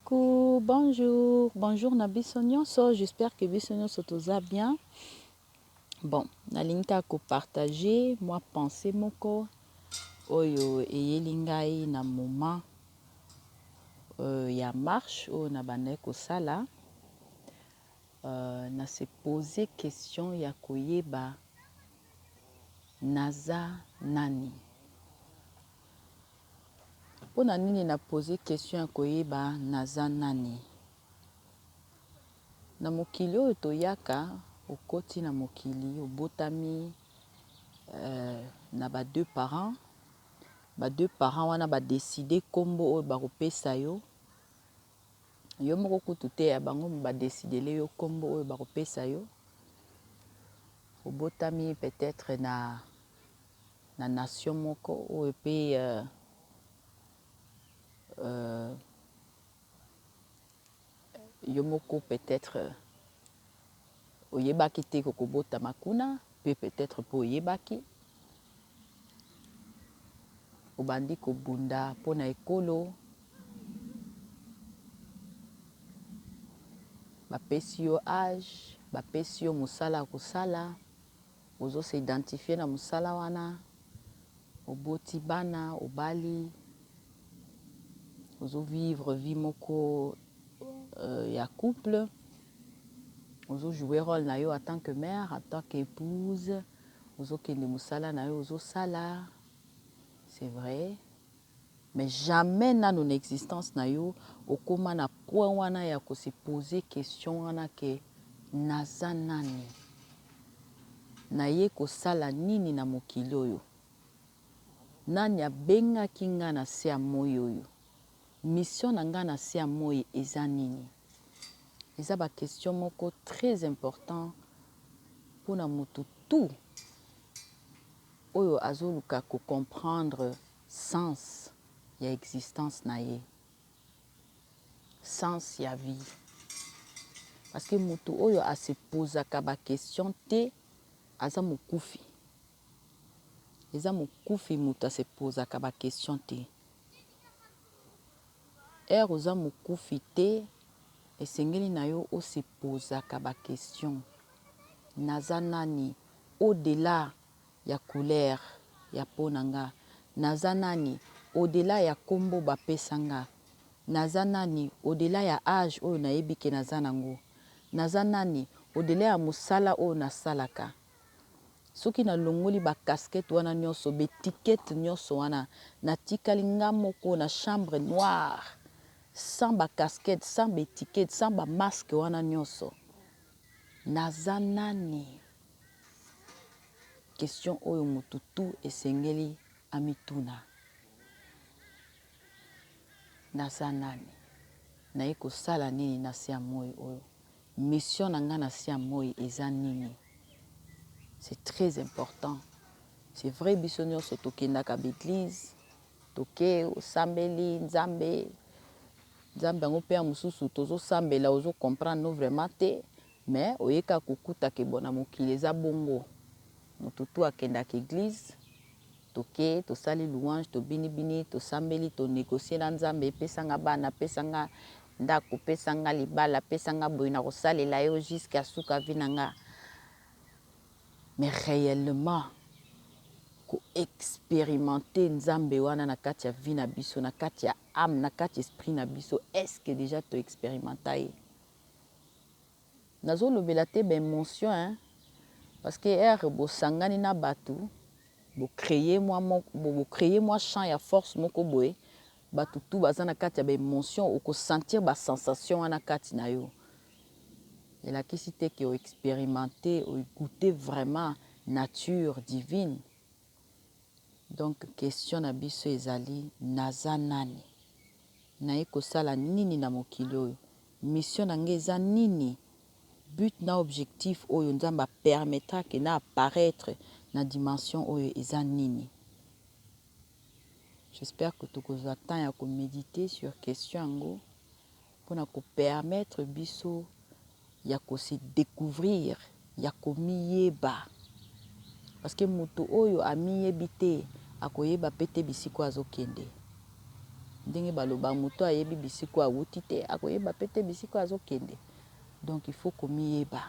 Coucou, bonjour Nabiso nyonso, j'espère que biso nyonso toza bien. Bon, nalinga ko partager moi pensée moko oyo eyeli ngai na moment ya marche oyo na bandai kosala. Na se poser question ya koyeba naza nani. Pona nini na poser question ya koyeba naza nani? Na mokili oyo toyaka okoti na mokili obotami na ba deux parents wana ba décider kombo oyo bakopesa yo yo moko kutu te ya bango ba décider le yo kombo oyo bakopesa yo obotami peut-être na nation moko oyo pe yo moko peut-être oyebaki te kokobotama kuna pe peut-être po oyebaki obandi kobunda mpona ekolo bapesi yo âge bapesi yo mosala kosala ozo se identifier na mosala wana oboti bana obali ozo vivre vie moko ya couple ozo jouer rôle na yo en tant que mère en tant qu'épouse ozo kende mosala na yo ozo sala c'est vrai mais jamais nano na existence na yo okoma na point wana ya ko se poser question wana ke naza nani naye kosala nini na mokili oyo nani abengaki nga na se ya moi oyo mission na nga na se ya moi eza nini eza ba question moko très important mpona motu tout oyo azoluka ko comprendre sens ya existence na ye sens ya vie parce que motu oyo ase posaka ba question te aza mokufi eza mokufi motu ase posaka ba question te oza mokufi te esengeli na yo ose posaka ba question naza nani au-delà ya couleur ya peau na nga naza nani au-delà ya kombo bapesa nga naza nani au-delà ya âge oyo nayebi ke naza nango naza nani au-delà ya mosala oyo nasalaka soki nalongoli bacasquette wana nyonso betikete nyonso wana natikali nga moko na chambre noire sans bacasquette sans betikete sans bamasque wana nyonso naza nani question oyo motu tu esengeli amituna naza nani naye kosala nini na se ya moi oyo mission na nga na se ya moi eza nini c'est très important c'est vrai biso nyonso tokendaka baeglise toke osambeli nzambe yango mpe ya mosusu tozosambela ozokomprendre no vraiment te mais oyeka kokutaka ebona mokili eza bongo motu tu akendaka église toke tosali louange tobinibini tosambeli tonégocie na nzambe epesanga bana pesanga ndako pesanga libala pesanga boye na kosalela yo jusqu'à suka vi na nga mais réellement koexpérimenter nzambe wana na kati ya vie na biso na kati ya âme na kati esprit na biso est-ce que déjà toexpérimenta ye nazolobela te baémotion hein? Parce que ere bosangani na bato bocréer mwa champ ya force moko boye bato tu baza na kati ya baémotion okosentir basensation wana kati na yo elakisi te ke oexpérimenter ogoûter vraiment nature divine donc question na biso ezali naza nani naye kosala nini na mokili oyo mission na nga eza nini but na objectif oyo nzambe apermettra ke na apparaître na dimension oyo eza nini j'espère que tokozwa temps ya koméditer sur question yango mpona kopermettre biso ya kose découvrir ya komiyeba parce que moto oyo amiyebi te akoyeba pe te bisika azokende ndenge baloba moto ayebi bisiko awuti te akoyeba pe te bisiko azokende. Donc il faut komiyeba